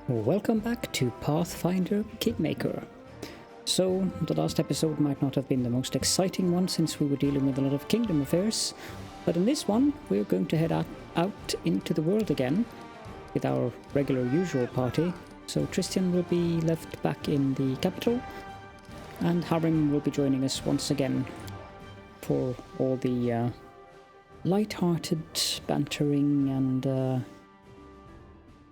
Welcome back to Pathfinder Kingmaker. So, the last episode might not have been the most exciting one since we were dealing with a lot of kingdom affairs, but in this one we're going to head out into the world again with our regular usual party. So Tristan will be left back in the capital, and Harim will be joining us once again for all the light-hearted bantering and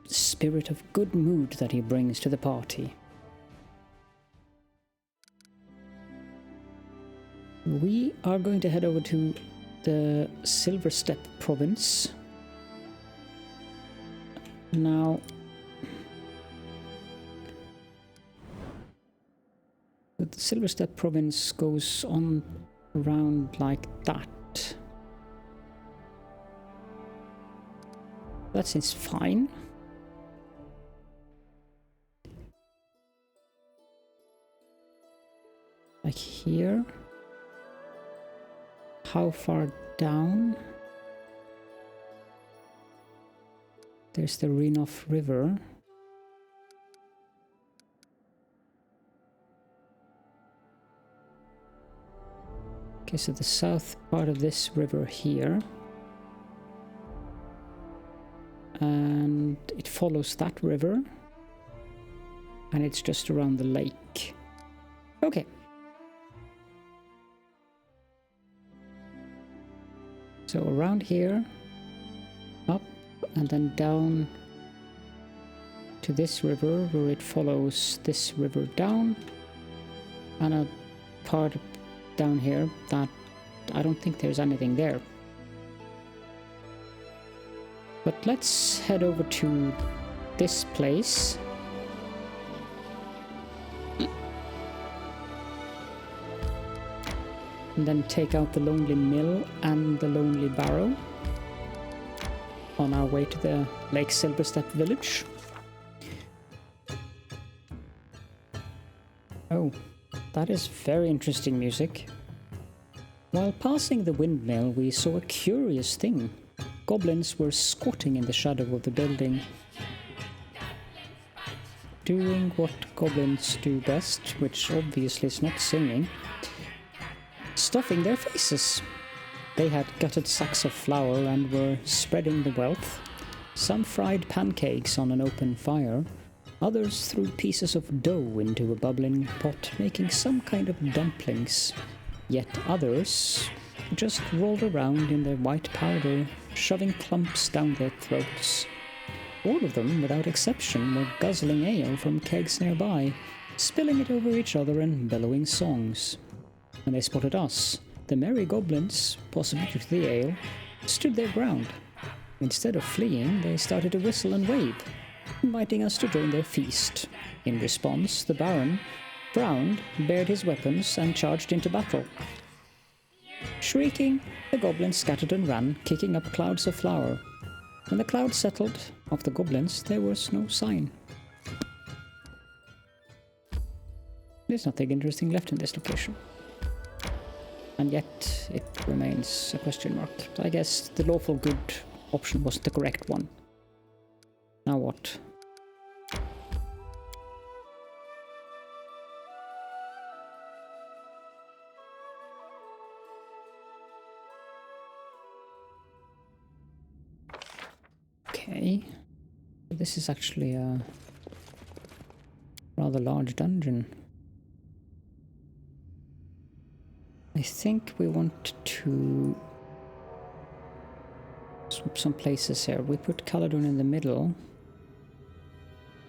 spirit of good mood that he brings to the party. We are going to head over to the Silverstep province. Now, the Silverstep province goes on around like that. That seems fine. Like here. How far down? There's the Renoff River. Okay, so the south part of this river here. And it follows that river. And it's just around the lake. Okay. So around here, up and then down to this river where it follows this river down, and a part down here that I don't think there's anything there. But let's head over to this place. And then take out the Lonely Mill and the Lonely Barrow on our way to the Lake Silverstep village. Oh, that is very interesting music. While passing the windmill, we saw a curious thing. Goblins were squatting in the shadow of the building, doing what goblins do best, which obviously is not singing. Stuffing their faces. They had gutted sacks of flour and were spreading the wealth. Some fried pancakes on an open fire. Others threw pieces of dough into a bubbling pot, making some kind of dumplings. Yet others just rolled around in their white powder, shoving clumps down their throats. All of them, without exception, were guzzling ale from kegs nearby, spilling it over each other and bellowing songs. When they spotted us, the merry goblins, possibly due to the ale, stood their ground. Instead of fleeing, they started to whistle and wave, inviting us to join their feast. In response, the Baron frowned, bared his weapons, and charged into battle. Shrieking, the goblins scattered and ran, kicking up clouds of flour. When the clouds settled of the goblins, there was no sign. There's nothing interesting left in this location. And yet, it remains a question mark. I guess the lawful good option wasn't the correct one. Now what? Okay. This is actually a rather large dungeon. I think we want to swap some places here. We put Caledorn in the middle,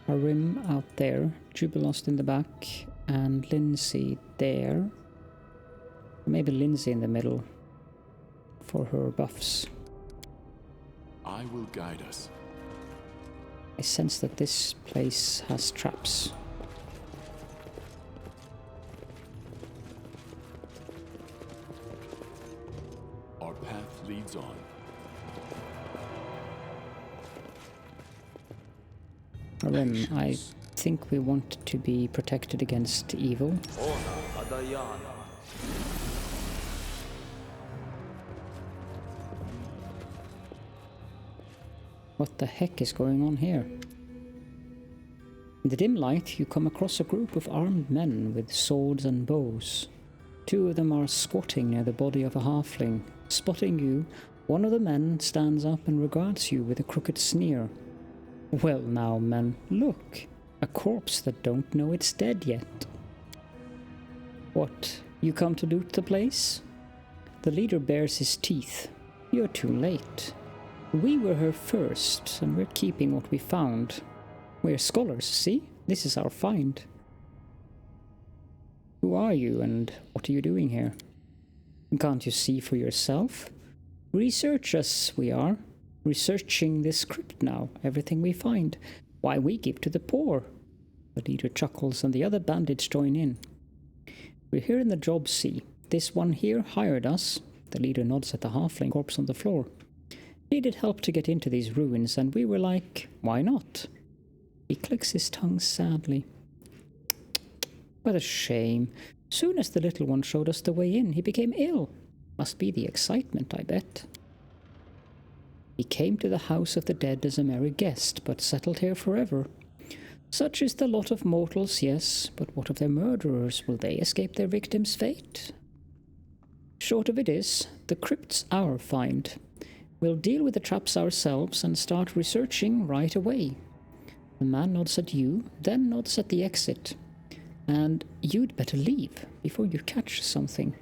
Harim out there, Jubilost in the back, and Lindsay there. Maybe Lindsay in the middle for her buffs. I will guide us. I sense that this place has traps. Our path leads on. Harim, I think we want to be protected against evil. What the heck is going on here? In the dim light, you come across a group of armed men with swords and bows. 2 of them are squatting near the body of a halfling. Spotting you, one of the men stands up and regards you with a crooked sneer. Well now, men, look. A corpse that don't know it's dead yet. What, you come to loot the place? The leader bares his teeth. You're too late. We were here first, and we're keeping what we found. We're scholars, see? This is our find. Who are you, and what are you doing here? Can't you see for yourself? Research us, we are. Researching this crypt now, everything we find. Why, we give to the poor. The leader chuckles, and the other bandits join in. We're here in the job, see. This one here hired us. The leader nods at the halfling corpse on the floor. Needed help to get into these ruins, and we were like, why not? He clicks his tongue sadly. What a shame. Soon as the little one showed us the way in, he became ill. Must be the excitement, I bet. He came to the house of the dead as a merry guest, but settled here forever. Such is the lot of mortals, yes, but what of their murderers? Will they escape their victim's fate? Short of it is, the crypt's our find. We'll deal with the traps ourselves and start researching right away. The man nods at you, then nods at the exit. And you'd better leave before you catch something.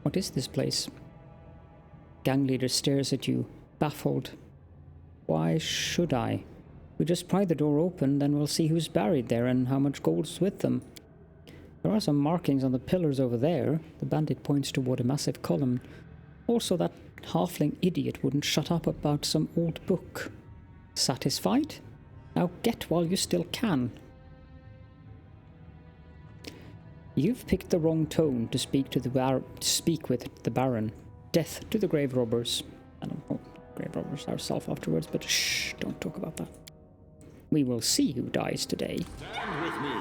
What is this place? Gang leader stares at you, baffled. Why should I? We just pry the door open, then we'll see who's buried there and how much gold's with them. There are some markings on the pillars over there. The bandit points toward a massive column. Also, that halfling idiot wouldn't shut up about some old book. Satisfied? Now get while you still can. You've picked the wrong tone to speak with the Baron. Death to the grave robbers. I don't know, grave robbers ourselves afterwards, but shh, don't talk about that. We will see who dies today. Stand with me.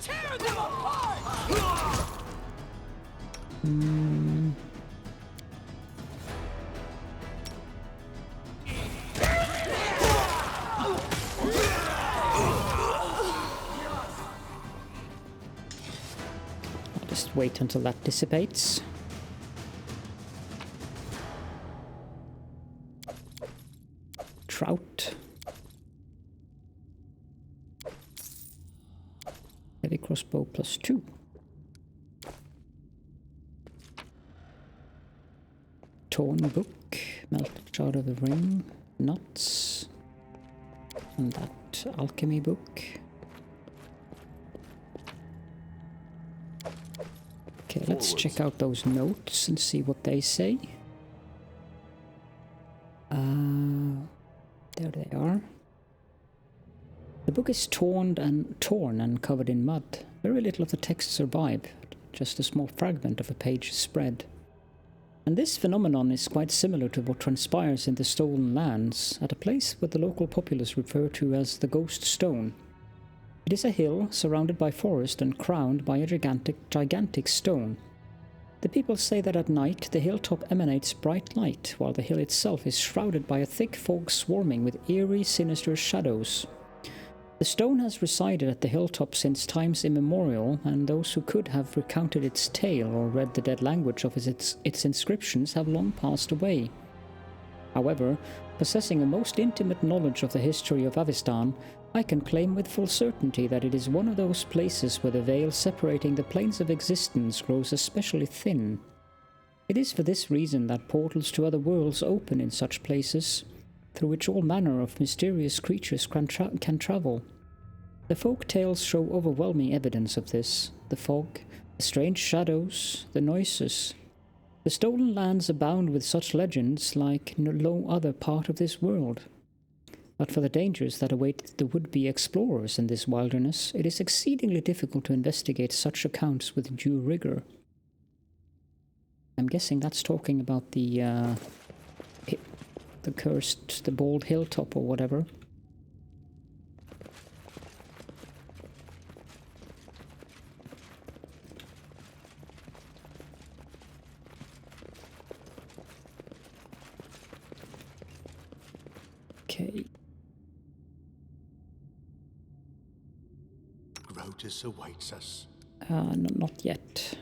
Tear them apart! I'll just wait until that dissipates. Trout. Heavy crossbow +2. Torn book, melted shard of the ring, nuts, and that alchemy book. Okay, let's check out those notes and see what they say. There they are. The book is torn and covered in mud. Very little of the text survived, just a small fragment of a page spread. And this phenomenon is quite similar to what transpires in the Stolen Lands, at a place what the local populace refer to as the Ghost Stone. It is a hill surrounded by forest and crowned by a gigantic stone. The people say that at night the hilltop emanates bright light, while the hill itself is shrouded by a thick fog swarming with eerie, sinister shadows. The stone has resided at the hilltop since times immemorial, and those who could have recounted its tale or read the dead language of its inscriptions have long passed away. However, possessing a most intimate knowledge of the history of Avestan, I can claim with full certainty that it is one of those places where the veil separating the planes of existence grows especially thin. It is for this reason that portals to other worlds open in such places, through which all manner of mysterious creatures can travel. The folk tales show overwhelming evidence of this. The fog, the strange shadows, the noises. The Stolen Lands abound with such legends like no other part of this world. But for the dangers that await the would-be explorers in this wilderness, it is exceedingly difficult to investigate such accounts with due rigor. I'm guessing that's talking about the bald hilltop or whatever. Okay. Grotus awaits us. Not yet.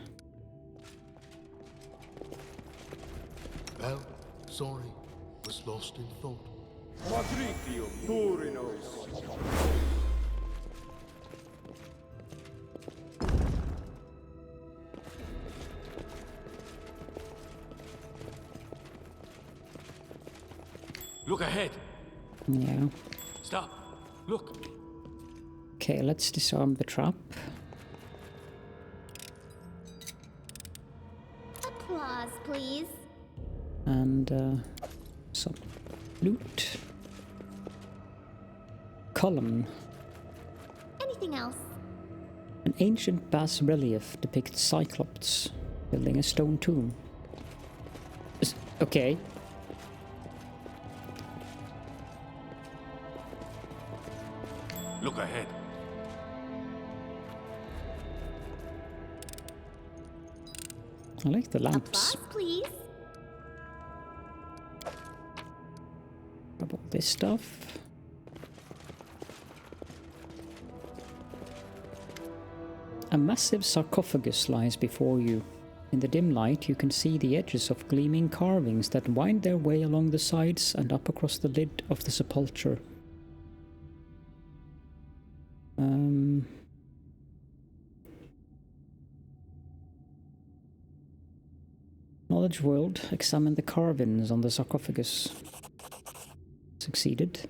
Well, sorry, was lost in thought. Quadritium Durinos. Look ahead. Yeah. Stop. Look. Okay, let's disarm the trap. Applause, please. And some loot. Column. Anything else? An ancient bas relief depicts Cyclops building a stone tomb. Okay. Look ahead. I like the lamps. Applause, please. What about this stuff? A massive sarcophagus lies before you. In the dim light, you can see the edges of gleaming carvings that wind their way along the sides and up across the lid of the sepulchre. Knowledge world, examine the carvings on the sarcophagus. Succeeded.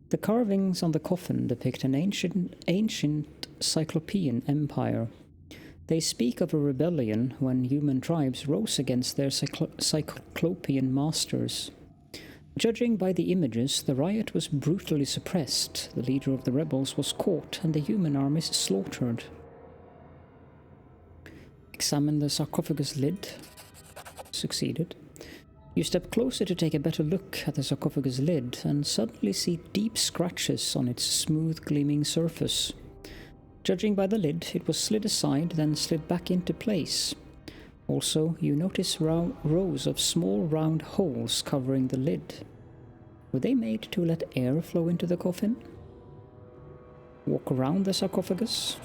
The carvings on the coffin depict an ancient Cyclopean empire. They speak of a rebellion when human tribes rose against their Cyclopean masters. Judging by the images, the riot was brutally suppressed, the leader of the rebels was caught, and the human armies slaughtered. Examine the sarcophagus lid. Succeeded. You step closer to take a better look at the sarcophagus lid, and suddenly see deep scratches on its smooth, gleaming surface. Judging by the lid, it was slid aside, then slid back into place. Also, you notice rows of small round holes covering the lid. Were they made to let air flow into the coffin? Walk around the sarcophagus.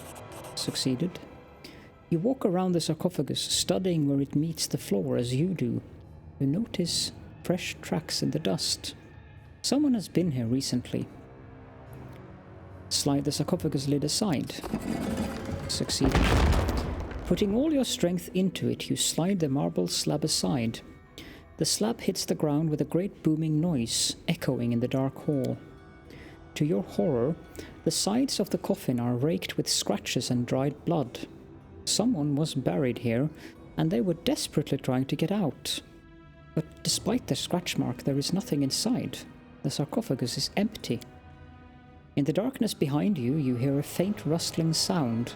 Succeeded. You walk around the sarcophagus, studying where it meets the floor as you do. You notice fresh tracks in the dust. Someone has been here recently. Slide the sarcophagus lid aside. Succeeded. Putting all your strength into it, you slide the marble slab aside. The slab hits the ground with a great booming noise, echoing in the dark hall. To your horror, the sides of the coffin are raked with scratches and dried blood. Someone was buried here, and they were desperately trying to get out. But despite the scratch mark, there is nothing inside. The sarcophagus is empty. In the darkness behind you, you hear a faint rustling sound.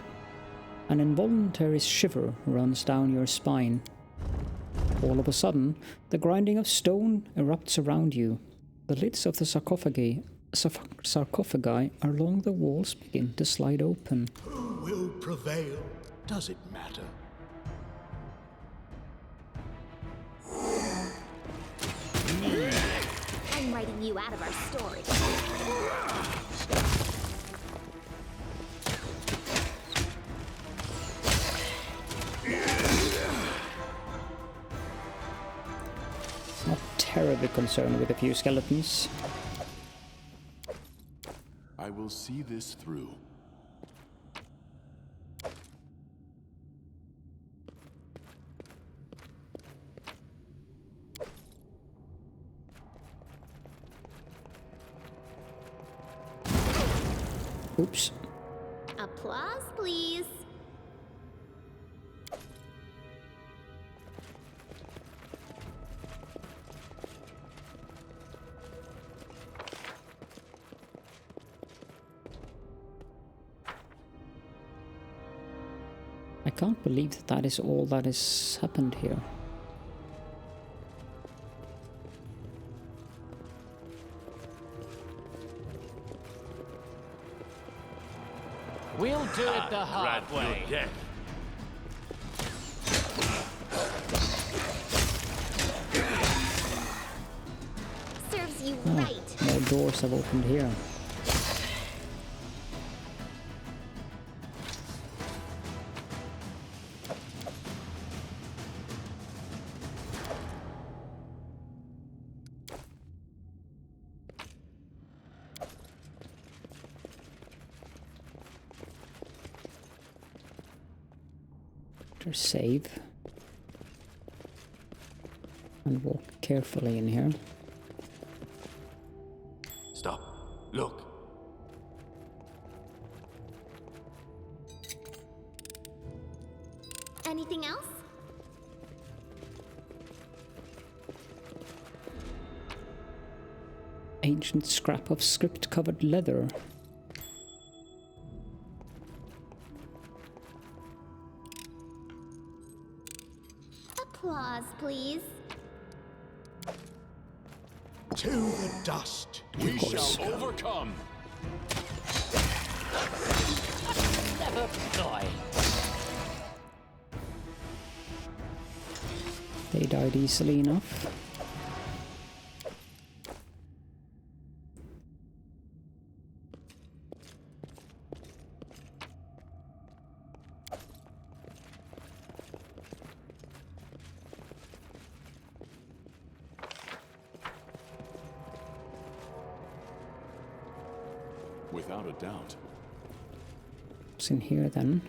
An involuntary shiver runs down your spine. All of a sudden, the grinding of stone erupts around you. The lids of the sarcophagi along the walls begin to slide open. Who will prevail? Does it matter? I'm writing you out of our story. Not terribly concerned with a few skeletons. I will see this through. Oops. Applause, please. I can't believe that that is all that has happened here. We'll do it the hard way. Serves you right. More doors have opened here. Save and walk carefully in here. Stop. Look. Anything else? Ancient scrap of script-covered leather. Applause, please. To the dust. We shall overcome. Never die. They died easily enough. Without a doubt. What's in here then?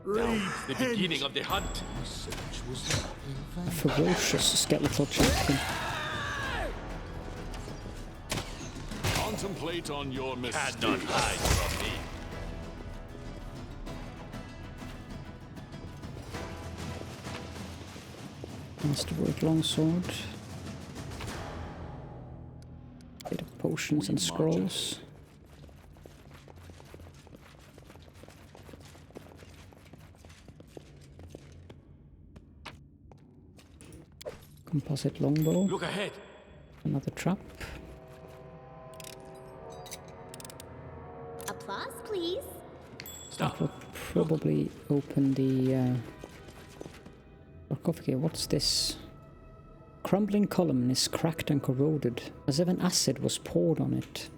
The beginning of the hunt. Search was not in vain. Ferocious skeletal champion. Contemplate on your mistakes. Cannot hide from me. Masterwork longsword. Bit of potions and scrolls. Composite longbow. Look ahead. Another trap. Applause, please. Stop. That will probably open the sarcophagus. What's this? Crumbling column is cracked and corroded, as if an acid was poured on it.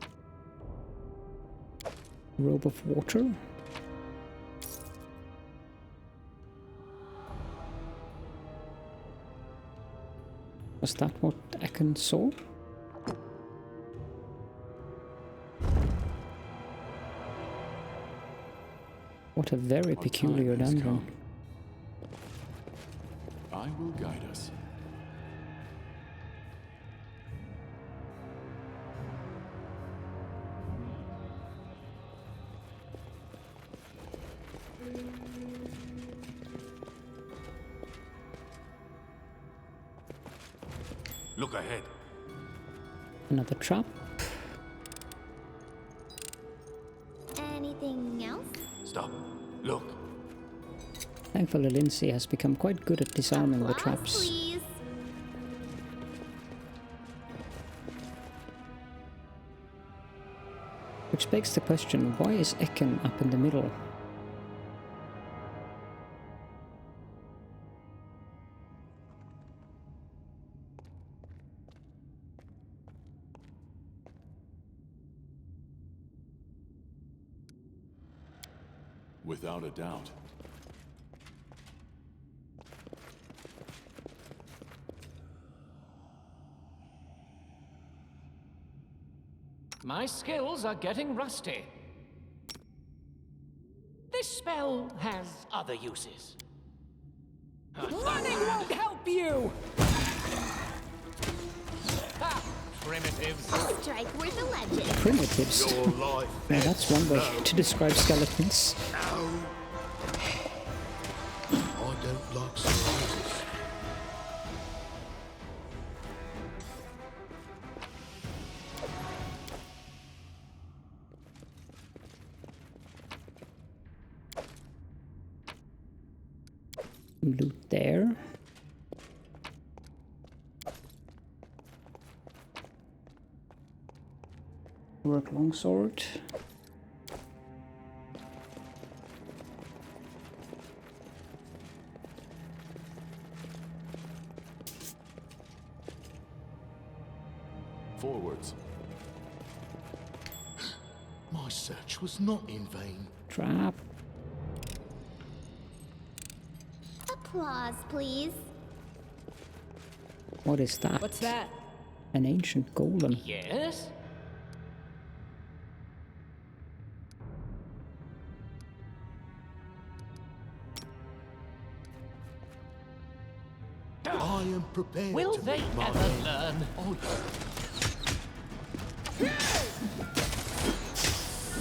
Robe of water? Was that what Ekon saw? What a very peculiar dungeon. I will guide us. Look ahead. Another trap. Anything else? Stop. Look. Thankfully, Lindsay has become quite good at disarming the Applause, traps. please. Which begs the question, why is Ekon up in the middle? Without a doubt. My skills are getting rusty. This spell has other uses. Running won't help you! Ha! Primitives. Strike worth a legend. Primitives. Your life. Now that's one way to describe skeletons. Now. I don't like surprises. Loot there. Work longsword. forwards. My search was not in vain. Trap. Applause, please. What is that? What's that? An ancient golem. Yes? I am prepared Will to they meet my ever end. learn? Oh,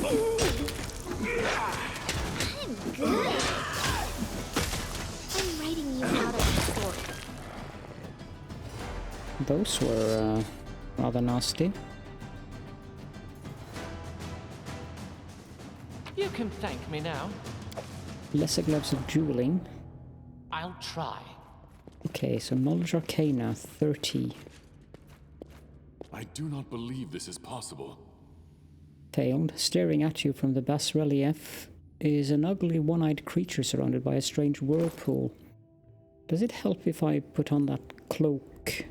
I'm good. I'm writing you out of the story. Those were rather nasty. You can thank me now. Lesser gloves of dueling. I'll try. Okay, so knowledge arcana 30. I do not believe this is possible. Failed. Staring at you from the bas relief is an ugly one-eyed creature surrounded by a strange whirlpool. Does it help if I put on that cloak?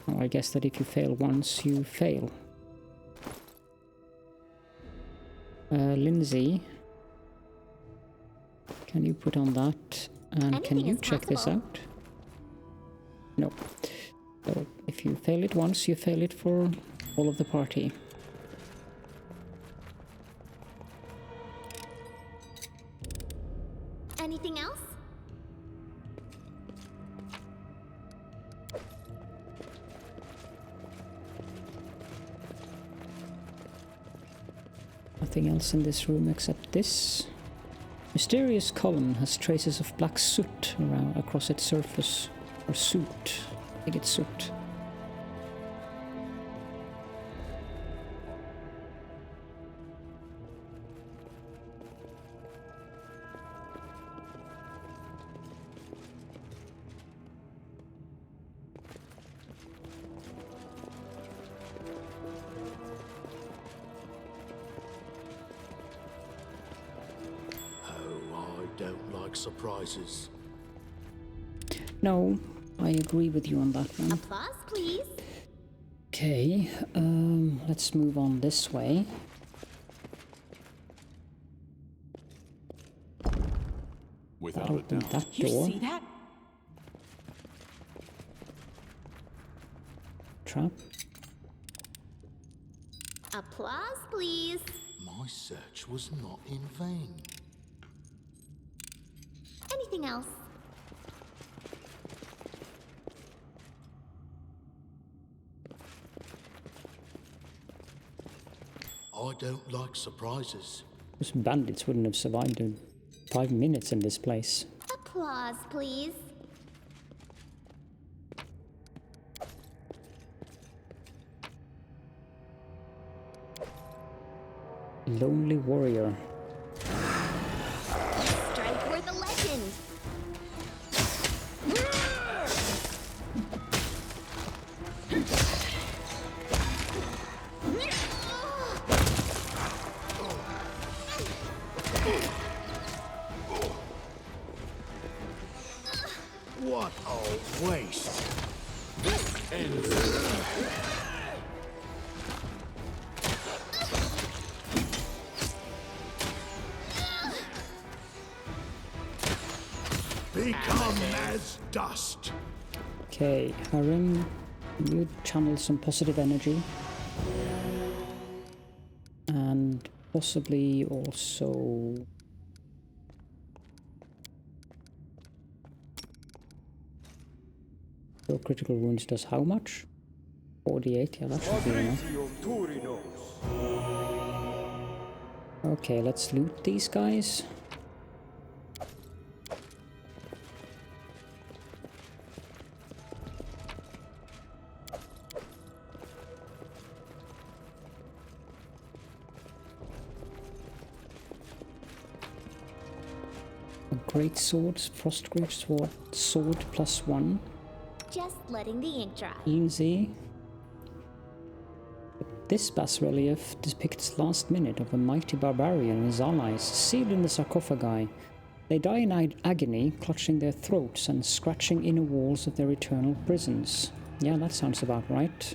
Well, I guess that if you fail once, you fail. Lindsay, can you put on that? And can Anything you is check this possible. out? No. So if you fail it once, you fail it for all of the party. Anything else? Nothing else in this room except this. Mysterious column has traces of black soot around across its surface. Or soot. I think it's soot. I don't like surprises. No, I agree with you on that one. Applause, please. Okay, let's move on this way. Without That a opened doubt. that You door. see that? Trap. Applause, please. My search was not in vain. Anything else? I don't like surprises. Those bandits wouldn't have survived in 5 minutes in this place. Applause, please. Lonely warrior. Strike worth a legend. What a waste! Become as dust. Okay, Harim, you channel some positive energy. And possibly also... Your critical wounds does how much? 48, yeah, that should be enough. Quadritium Turinos. Okay, let's loot these guys. Great swords, frost great sword, sword +1. Just letting the ink dry. Lindsay. This bas relief depicts last minute of a mighty barbarian and his allies sealed in the sarcophagi. They die in agony, clutching their throats and scratching inner walls of their eternal prisons. Yeah, that sounds about right.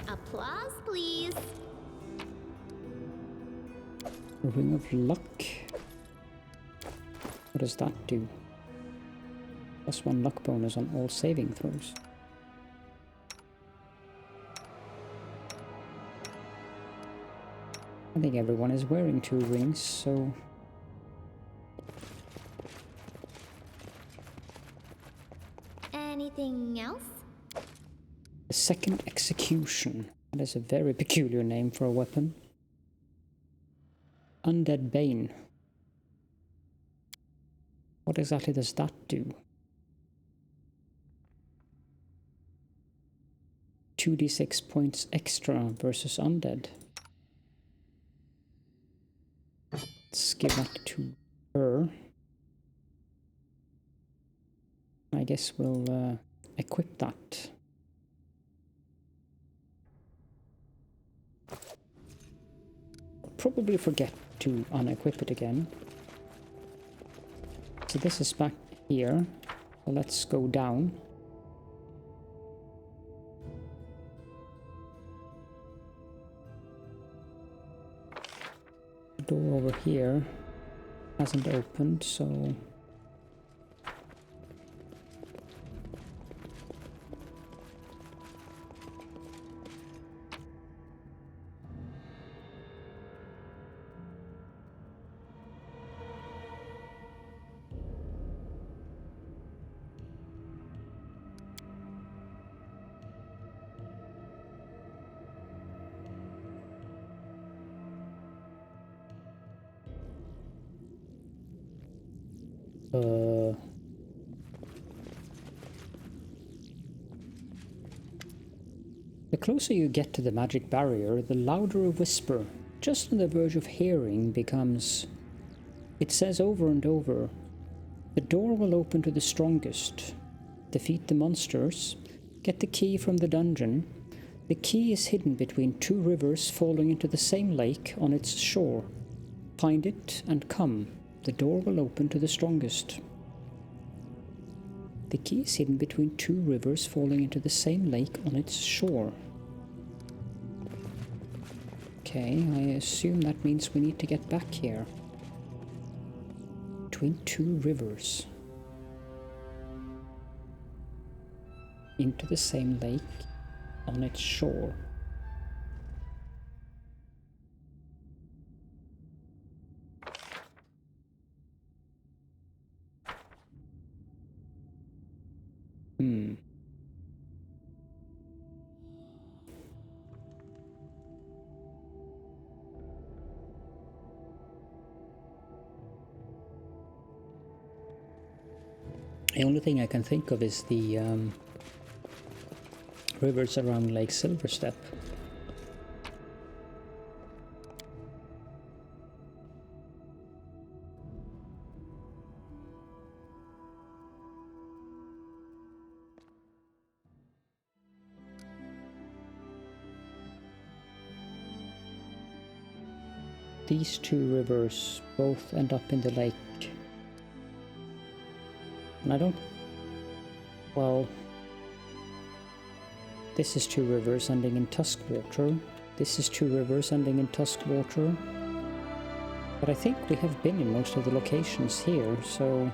Applause, please. Ring of Luck. What does that do? +1 luck bonus on all saving throws. I think everyone is wearing 2 rings, so... Anything else? The Second Execution. That is a very peculiar name for a weapon. Undead Bane. What exactly does that do? 2d6 points extra versus undead. Let's give that to her. I guess we'll equip that. Probably forget to unequip it again. So this is back here. So let's go down. The door over here hasn't opened, so... The closer you get to the magic barrier, the louder a whisper, just on the verge of hearing, becomes. It says over and over, "The door will open to the strongest. Defeat the monsters. Get the key from the dungeon. The key is hidden between 2 rivers falling into the same lake on its shore. Find it and come. The door will open to the strongest." The key is hidden between 2 rivers falling into the same lake on its shore. Okay, I assume that means we need to get back here. Between 2 rivers. Into the same lake on its shore. The only thing I can think of is the rivers around Lake Silverstep. These 2 rivers both end up in the lake. And I don't... Well... This is 2 rivers ending in Tuskwater. This is 2 rivers ending in Tuskwater. But I think we have been in most of the locations here, so...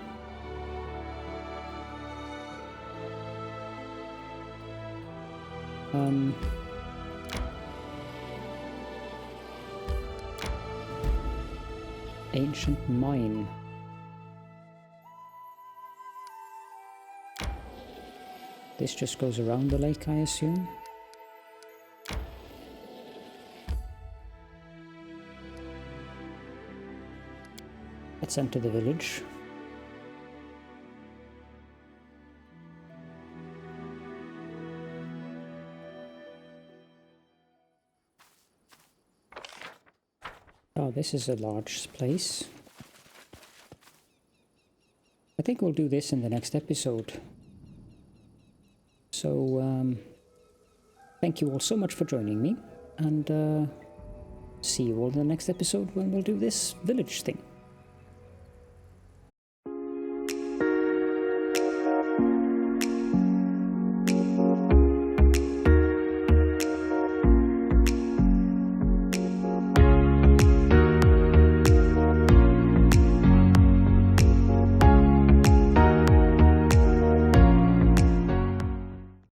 Ancient mine. This just goes around the lake, I assume. Let's enter the village. Oh, this is a large place. I think we'll do this in the next episode. So, thank you all so much for joining me, and see you all in the next episode when we'll do this village thing.